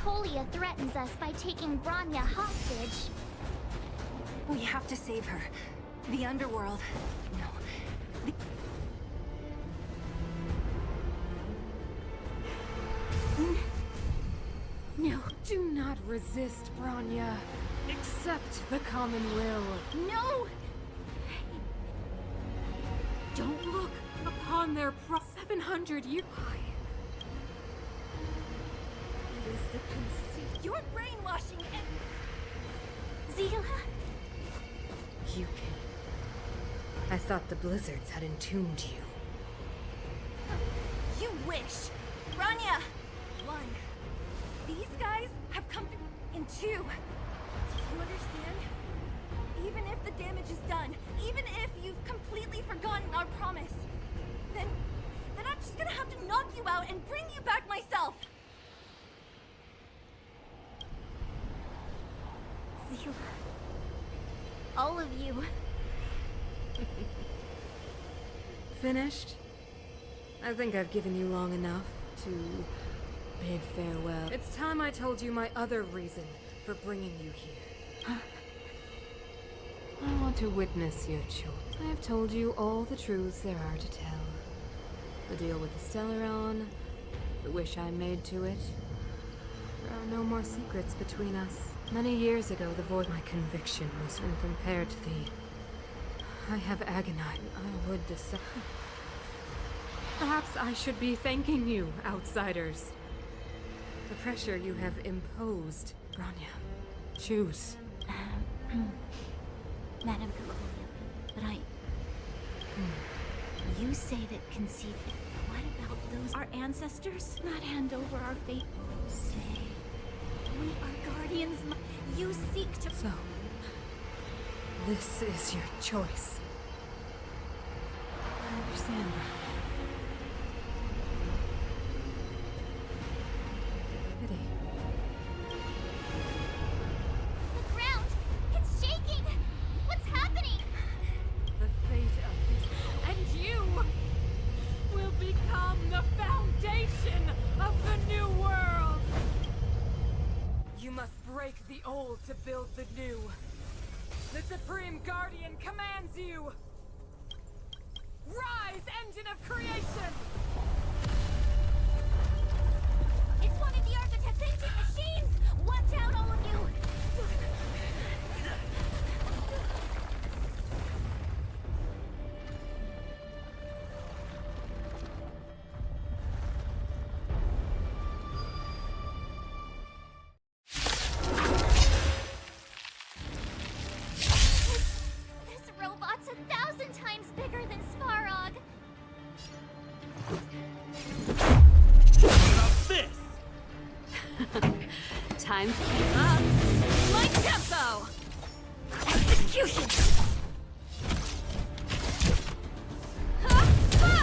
Colia threatens us by taking Bronya hostage. We have to save her. The underworld. No. No. Do not resist, Bronya. Accept the common will. No! Don't look upon their 700 years high. It is the conceit. You're brainwashing and... Zila? Yuki. I thought the blizzards had entombed you. You wish! Bronya! One. These guys have come in two. Do you understand? Even if the damage is done, even if you've completely forgotten our promise, then I'm just gonna have to knock you out and bring you back myself! Zila. All of you. Finished? I think I've given you long enough to bid farewell. It's time I told you my other reason for bringing you here. I want to witness your choice. I have told you all the truths there are to tell. The deal with the Stellaron, the wish I made to it. There are no more secrets between us. Many years ago, the void my conviction was when compared to thee. I have agonized. I would decide. Perhaps I should be thanking you, outsiders. The pressure you have imposed, Bronya. Choose. Madame Cocolia, but You say that conceit... What about those... Our ancestors? Not hand over our fate. Say... We are guardians. You seek to... So... This is your choice. I understand, Bronya. Pity. The ground! It's shaking! What's happening? The fate of this... And you will become the foundation of the new world! You must break the old to build the new. The Supreme Guardian commands you! Rise, engine of creation! It's one of the Architect's ancient machines! Watch out, all of you! This robot's 1,000 times bigger than Svarog! Time to keep up. My tempo! Execution! Ha! Ha!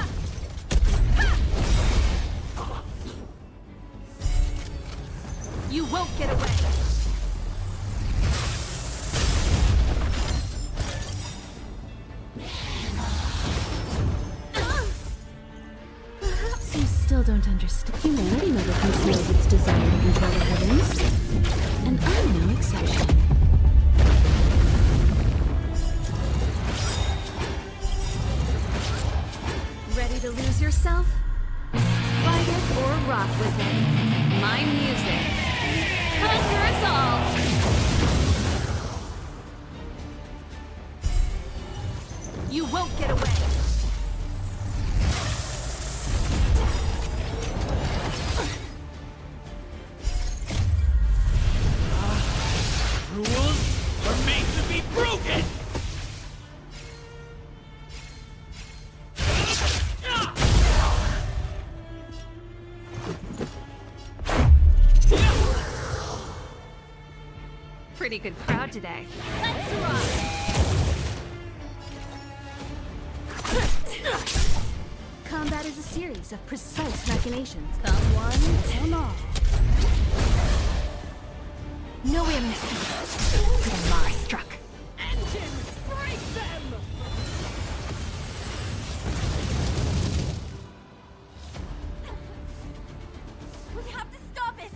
Ha! You won't get away! Perhaps you still don't understand. Humanity never conceals its desire to control the heavens. And I'm no exception. Ready to lose yourself? Fight it or rock with it. My music. Conquer us all! You won't get away! Rules are made to be broken! Pretty good crowd today. Let's rock! Combat is a series of precise machinations. The one and all. No amnesty. The Mara struck. Engine, break them! We have to stop it!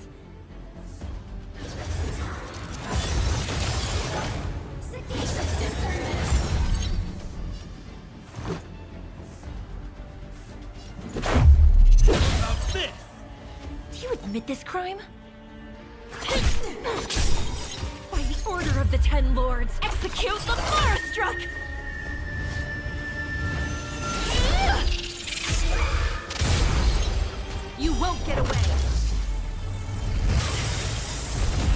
commit this crime? By the order of the Ten Lords, execute the Firestruck! You won't get away!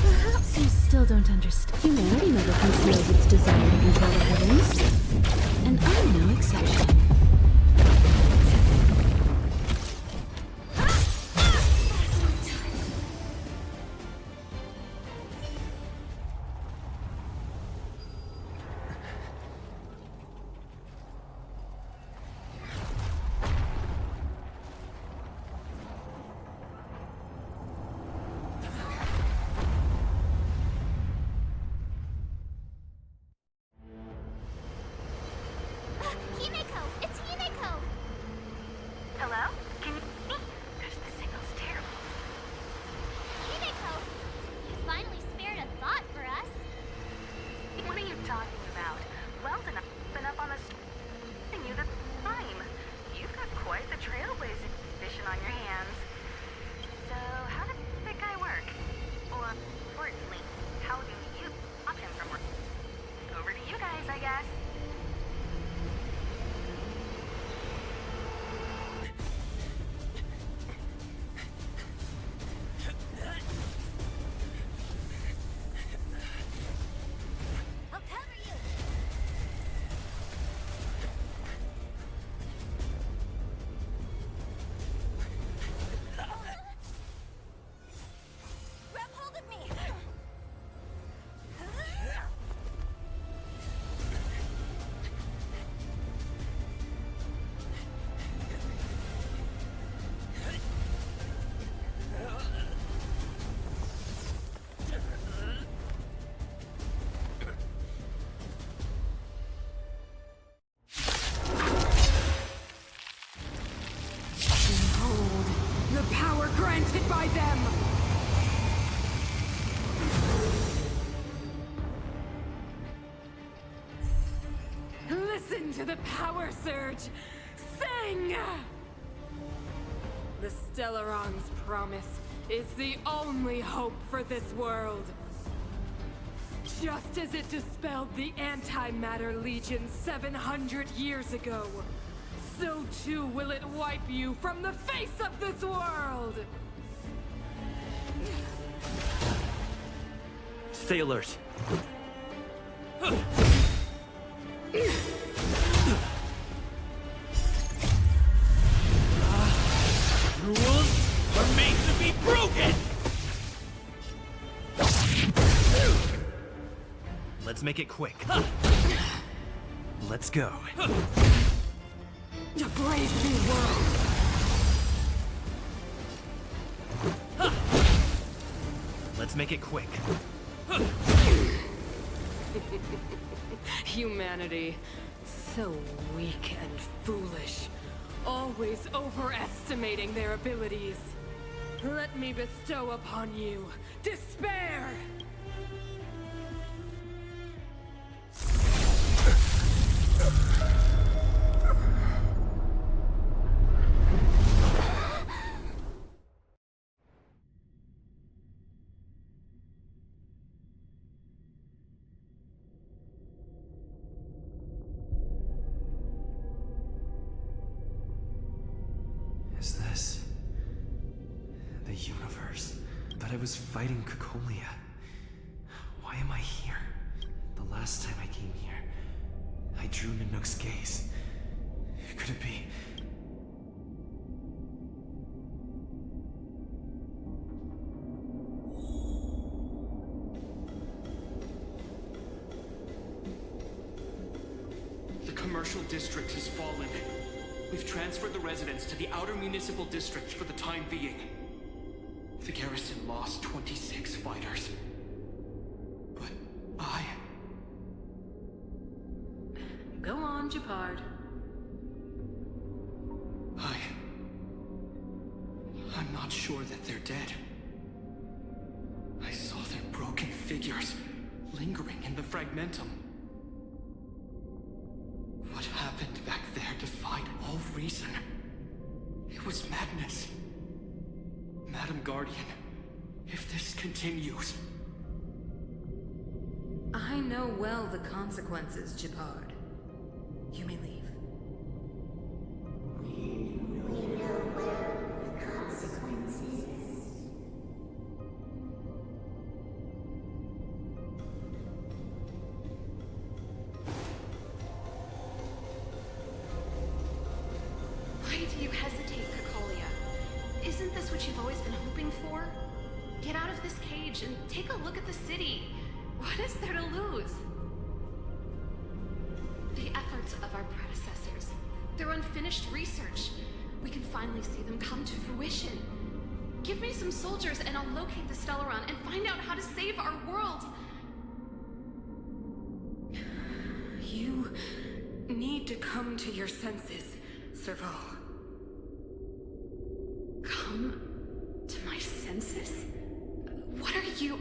Perhaps you still don't understand. Humanity never conceals its desire to control the heavens. And I'm no exception. Himeko! It's Himeko! Hello? Can you hear me? Gosh, the signal's terrible. Himeko! You finally spared a thought for us. What are you talking about? Weldon, I've been up on the street you the time. You've got quite the trailblazing mission on your hands. So, how did that guy work? Or, importantly, how do you stop him from working? Over to you guys, I guess. I'll cover you! Grab hold of me! Behold, the power granted by them! Listen to the power surge! Sing! The Stellaron's promise is the only hope for this world. Just as it dispelled the Antimatter Legion 700 years ago, so too will it wipe you from the face of this world! Stay alert. Rules are made to be broken! Let's make it quick. Let's go. A brave new world! Let's make it quick. Humanity, so weak and foolish, always overestimating their abilities. Let me bestow upon you despair! Is this the universe? But I was fighting Cocolia. Why am I here? The last time I came here, I drew Nanook's gaze. Could it be? The commercial district has fallen. We've transferred the residents to the outer municipal district for the time being. The garrison lost 26 fighters. But Go on, Japard. I'm not sure that they're dead. I saw their broken figures lingering in the fragmentum. What happened back there defied all reason. It was madness. Mad Madam Guardian, if this continues... I know well the consequences, Gepard. You may leave. Why do you hesitate, Cocolia? Isn't this what you've always been hoping for? Get out of this cage and take a look at the city. What is there to lose? The efforts of our predecessors, their unfinished research. We can finally see them come to fruition. Give me some soldiers and I'll locate the Stellaron and find out how to save our world. You need to come to your senses, Serval. Come to my senses? What are you...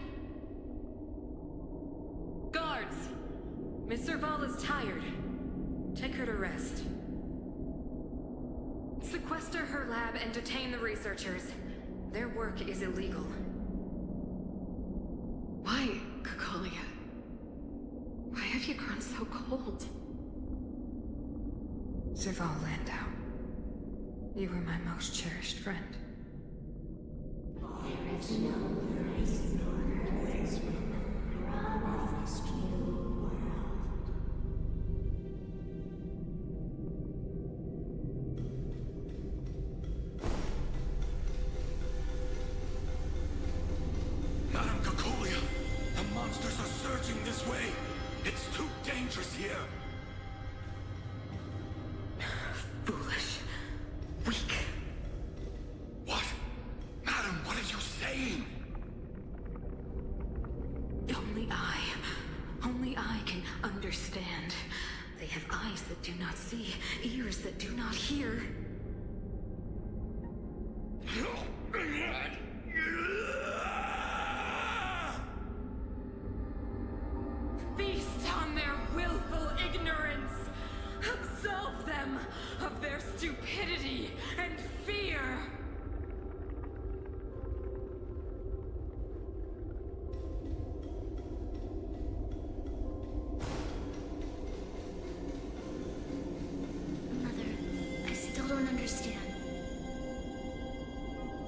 Guards! Miss Serval is tired. Take her to rest. Sequester her lab and detain the researchers. Their work is illegal. Why, Cocolia? Why have you grown so cold? Serval Landau. You were my most cherished friend. Madam Cocolia, the monsters are surging this way. It's too dangerous here. Foolish. Weak. What? Madam, what are you saying? Only I can understand. They have eyes that do not see, ears that do not hear. Feast on their willful ignorance! Absolve them of their stupidity and fear! Mother, I still don't understand.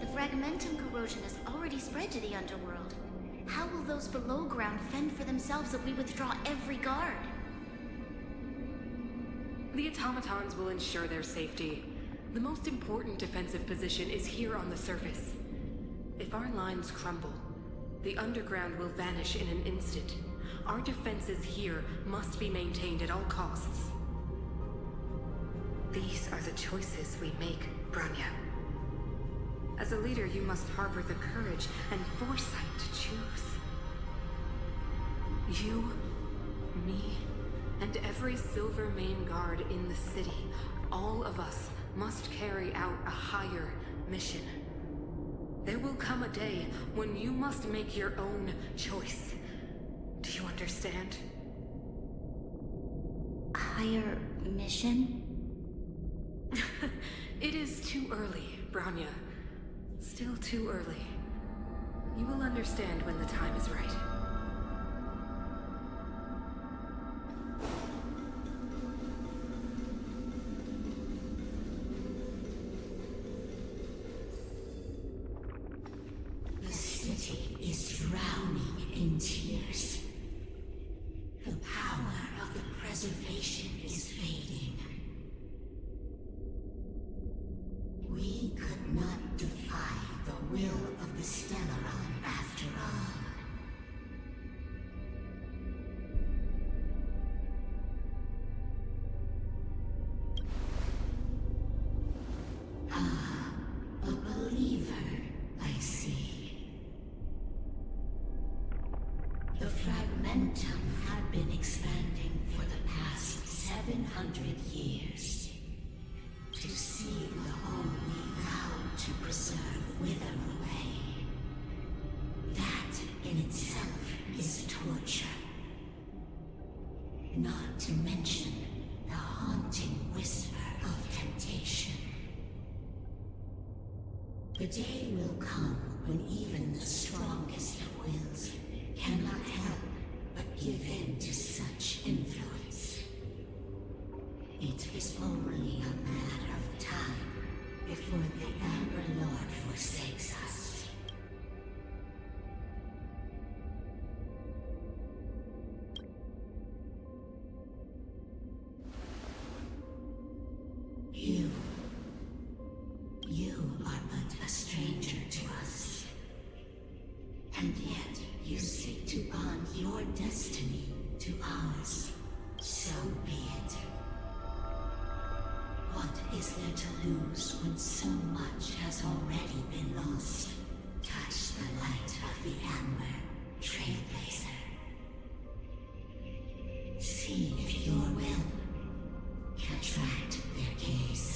The fragmentum corrosion has already spread to the underworld. How will those below ground fend for themselves if we withdraw every guard? The automatons will ensure their safety. The most important defensive position is here on the surface. If our lines crumble, the underground will vanish in an instant. Our defenses here must be maintained at all costs. These are the choices we make, Bronya. As a leader, you must harbor the courage and foresight to choose. You, me, and every Silvermane guard in the city, all of us must carry out a higher mission. There will come a day when you must make your own choice. Do you understand? Higher mission? It is too early, Bronya. Still too early. You will understand when the time is right. The city is drowning in tears. The power of the preservation is fading. We could not defy the will of the Stellaron after all. Ah, a believer, I see. The fragmentum had been expanding for the past 700 years. To see the home we vowed to preserve wither away. That in itself is torture. Not to mention the haunting whisper of temptation. The day will come when even the strongest of wills cannot help but give in to such influence. It is only a matter of time before the Amber Lord forsakes us. You are but a stranger to us. And yet you seek to bond your destiny to ours. So be it. What is there to lose when so much has already been lost? Touch the light of the Amber, Trailblazer. See if your will can attract their gaze.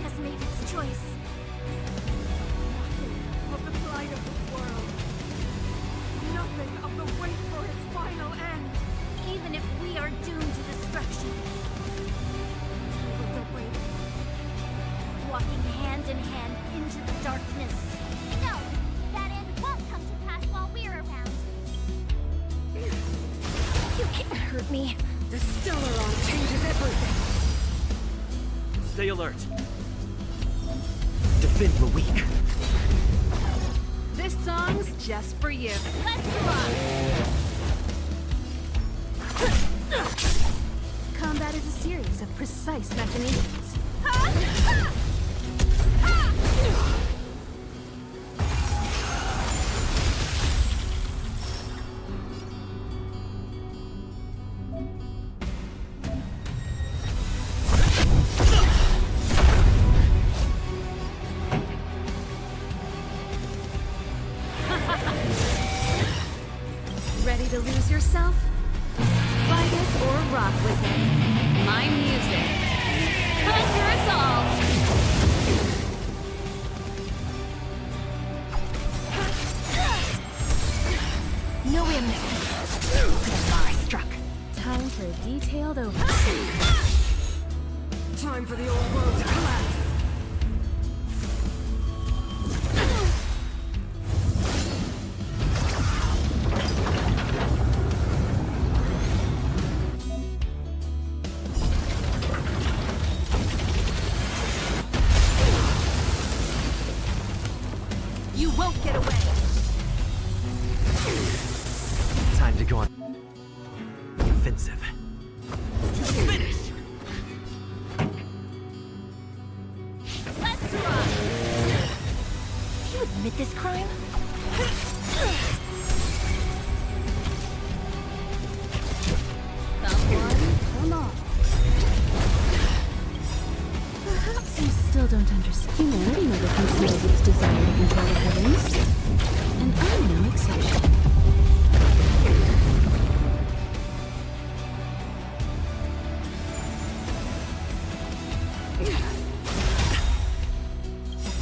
Has made its choice. Nothing of the plight of this world. Nothing of the wait for its final end. Even if we are doomed to destruction, we will go bravely, walking hand in hand into the darkness. No! That end won't come to pass while we're around. You can't hurt me. The Stellaron changes everything. Stay alert. Defend the weak. This song's just for you. Let's rock! Combat is a series of precise machinations. Ready to lose yourself? Fight it or rock with it. My music. Conquer us all! No amnesty. The lie struck. Time for a detailed overview. Time for the old world to collapse. You won't get away. Time to go on offensive. Finish! Let's rock! You admit this crime? Come on. Perhaps you still don't understand. Humanity never conceals its desire to control the heavens. And I'm no exception.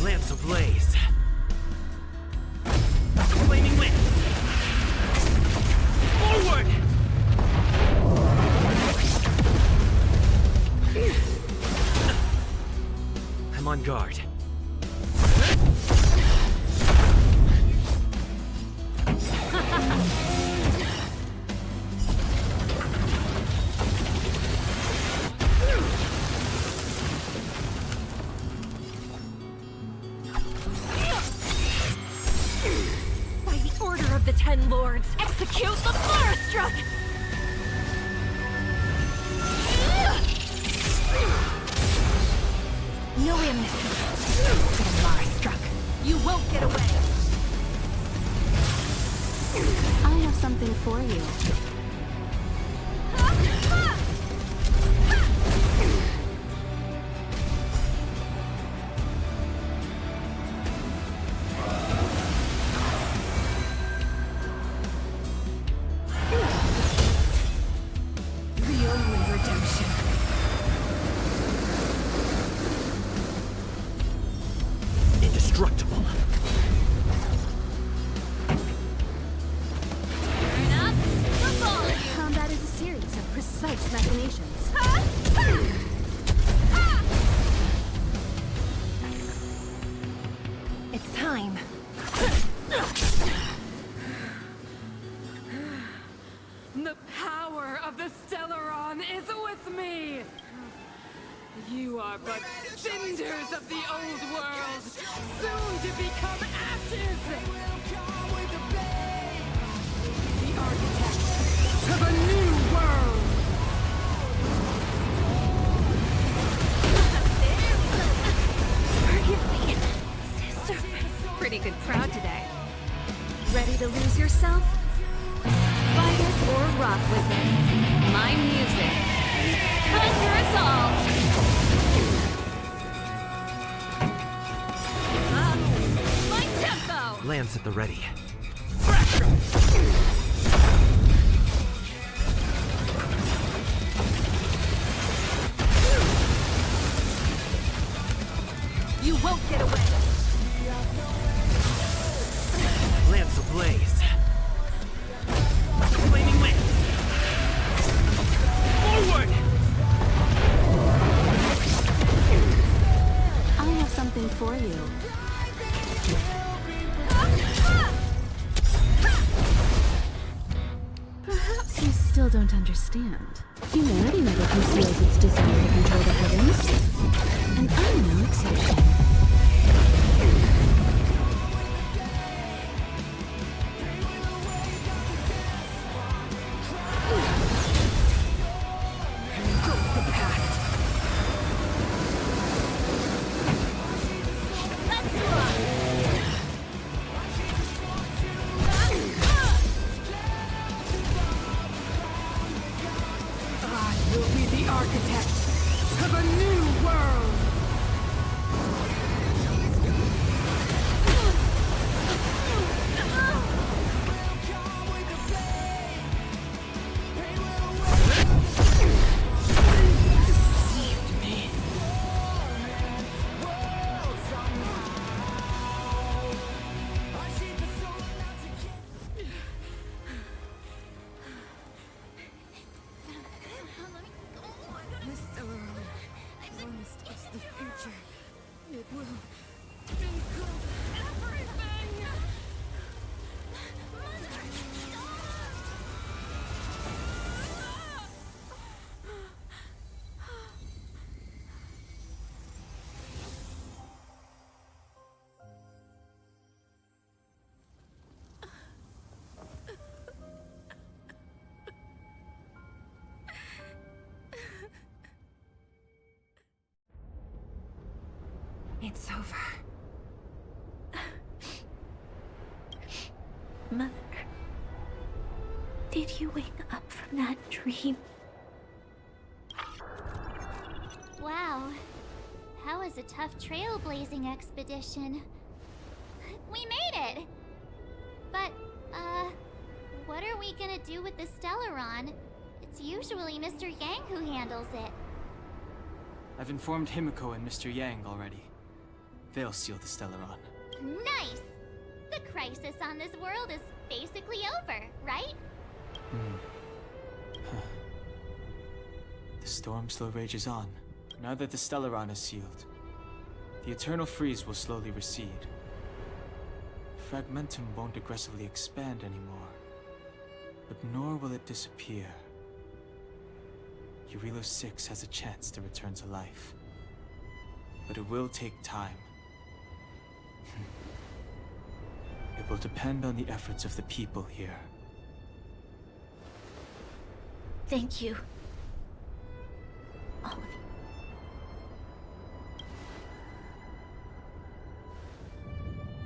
Lamps ablaze. Flaming lamps. Forward! I'm on guard. Ten Lords, execute the Marastruck! No amnesty. Get a Marastruck. You won't get away. I have something for you. The only redemption. Indestructible. Turn up the volume. Combat is a series of precise machinations. It's time. The power of the Stellaron is with me! You are but cinders of the old world, soon to become ashes! The architect of a new world! Forgive me, sister. Pretty good crowd today. Ready to lose yourself? Fight it or rock with it. My music. Conquer us all. My tempo. Lance at the ready. You won't get away. Lance ablaze. Flaming lance. Forward! I have something for you. Perhaps you still don't understand. Humanity never conceals its desire to control the heavens. And I'm no exception. I will be the architect of a new world! Deceived me. The Stellaron promised us the future. It will include everything! It's over. Mother, did you wake up from that dream? Wow. That was a tough trailblazing expedition. We made it! But, what are we gonna do with the Stellaron? It's usually Mr. Yang who handles it. I've informed Himiko and Mr. Yang already. They'll seal the Stellaron. Nice! The crisis on this world is basically over, right? The storm still rages on. Now that the Stellaron is sealed, the Eternal Freeze will slowly recede. Fragmentum won't aggressively expand anymore, but nor will it disappear. Eurilo 6 has a chance to return to life, but it will take time. It will depend on the efforts of the people here. Thank you. All of you.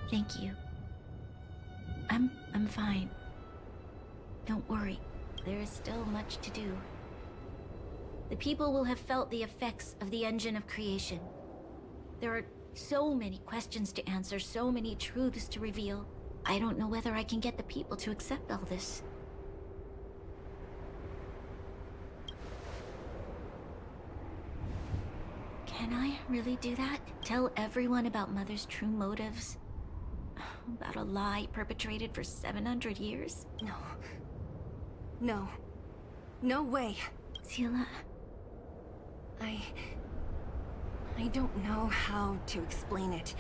Thank you. I'm fine. Don't worry. There is still much to do. The people will have felt the effects of the engine of creation. There are so many questions to answer, so many truths to reveal. I don't know whether I can get the people to accept all this. Can I really do that? Tell everyone about Mother's true motives? About a lie perpetrated for 700 years? No. No. No way. Seele. I don't know how to explain it,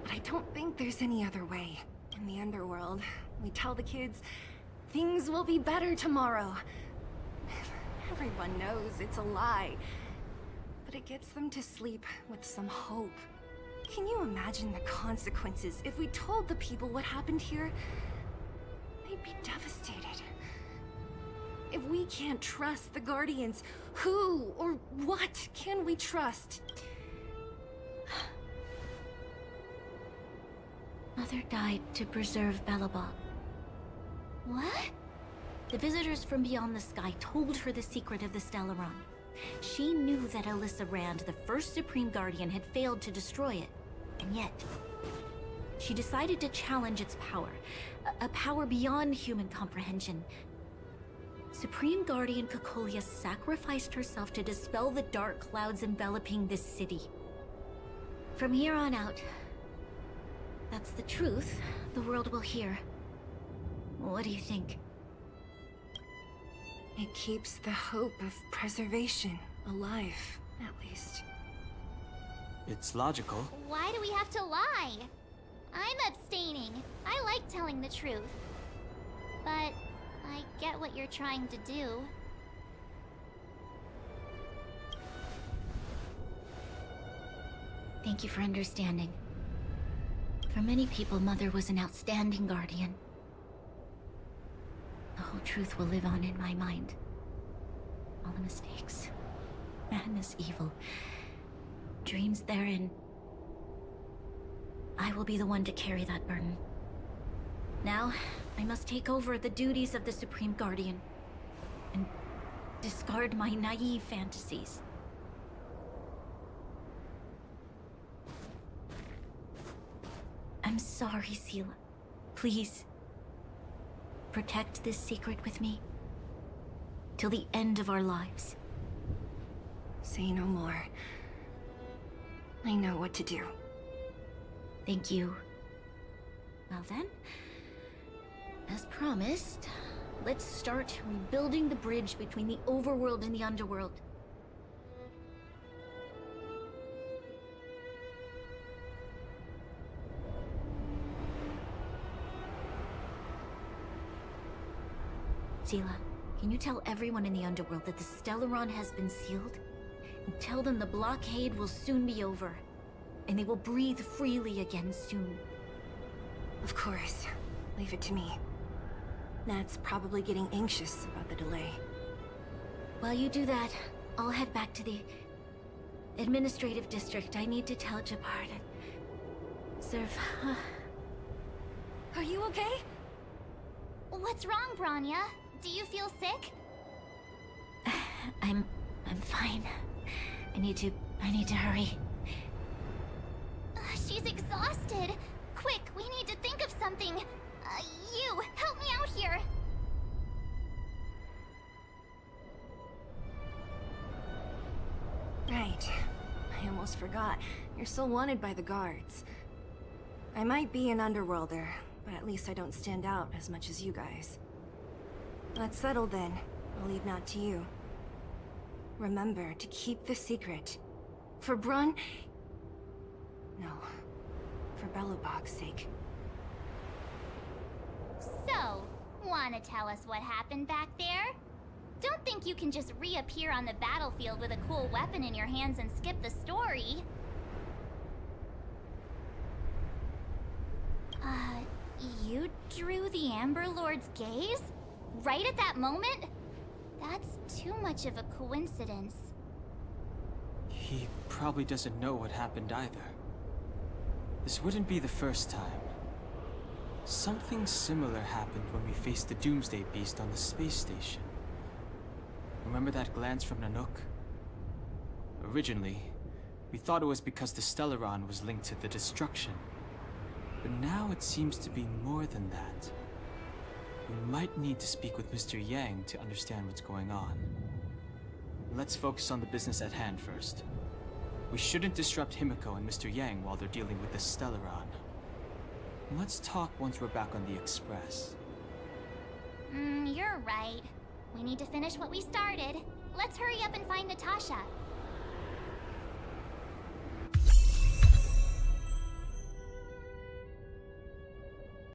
but I don't think there's any other way. In the underworld, we tell the kids, things will be better tomorrow. Everyone knows it's a lie, but it gets them to sleep with some hope. Can you imagine the consequences if we told the people what happened here? They'd be devastated. If we can't trust the Guardians, who or what can we trust? Mother died to preserve Belobog. What? The visitors from beyond the sky told her the secret of the Stellaron. She knew that Alyssa Rand, the first Supreme Guardian, had failed to destroy it. And yet, she decided to challenge its power. A power beyond human comprehension. Supreme Guardian Cocolia sacrificed herself to dispel the dark clouds enveloping this city. From here on out, that's the truth the world will hear. What do you think? It keeps the hope of preservation alive, at least. It's logical. Why do we have to lie? I'm abstaining. I like telling the truth. But I get what you're trying to do. Thank you for understanding. For many people, Mother was an outstanding guardian. The whole truth will live on in my mind. All the mistakes, madness, evil, dreams therein. I will be the one to carry that burden. Now, I must take over the duties of the Supreme Guardian and discard my naive fantasies. I'm sorry, Seele. Please, protect this secret with me till the end of our lives. Say no more. I know what to do. Thank you. Well then, as promised, let's start rebuilding the bridge between the overworld and the underworld. Seele, can you tell everyone in the underworld that the Stellaron has been sealed? And tell them the blockade will soon be over, and they will breathe freely again soon. Of course. Leave it to me. Nat's probably getting anxious about the delay. While you do that, I'll head back to the administrative district. I need to tell Jabard and serve. Are you okay? What's wrong, Bronya? Do you feel sick? I'm fine. I need to hurry. She's exhausted. Quick, we need to think of something. You, help me out here. Right. I almost forgot. You're still wanted by the guards. I might be an underworlder, but at least I don't stand out as much as you guys. Let's settle then. I'll leave Nat to you. Remember to keep the secret. For Brun... No. For Belobog's sake. So, wanna tell us what happened back there? Don't think you can just reappear on the battlefield with a cool weapon in your hands and skip the story. You drew the Amber Lord's gaze? Right at that moment? That's too much of a coincidence. He probably doesn't know what happened either. This wouldn't be the first time. Something similar happened when we faced the Doomsday Beast on the space station. Remember that glance from Nanook? Originally, we thought it was because the Stellaron was linked to the destruction. But now it seems to be more than that. We might need to speak with Mr. Yang to understand what's going on. Let's focus on the business at hand first. We shouldn't disrupt Himiko and Mr. Yang while they're dealing with the Stellaron. Let's talk once we're back on the Express. You're right. We need to finish what we started. Let's hurry up and find Natasha.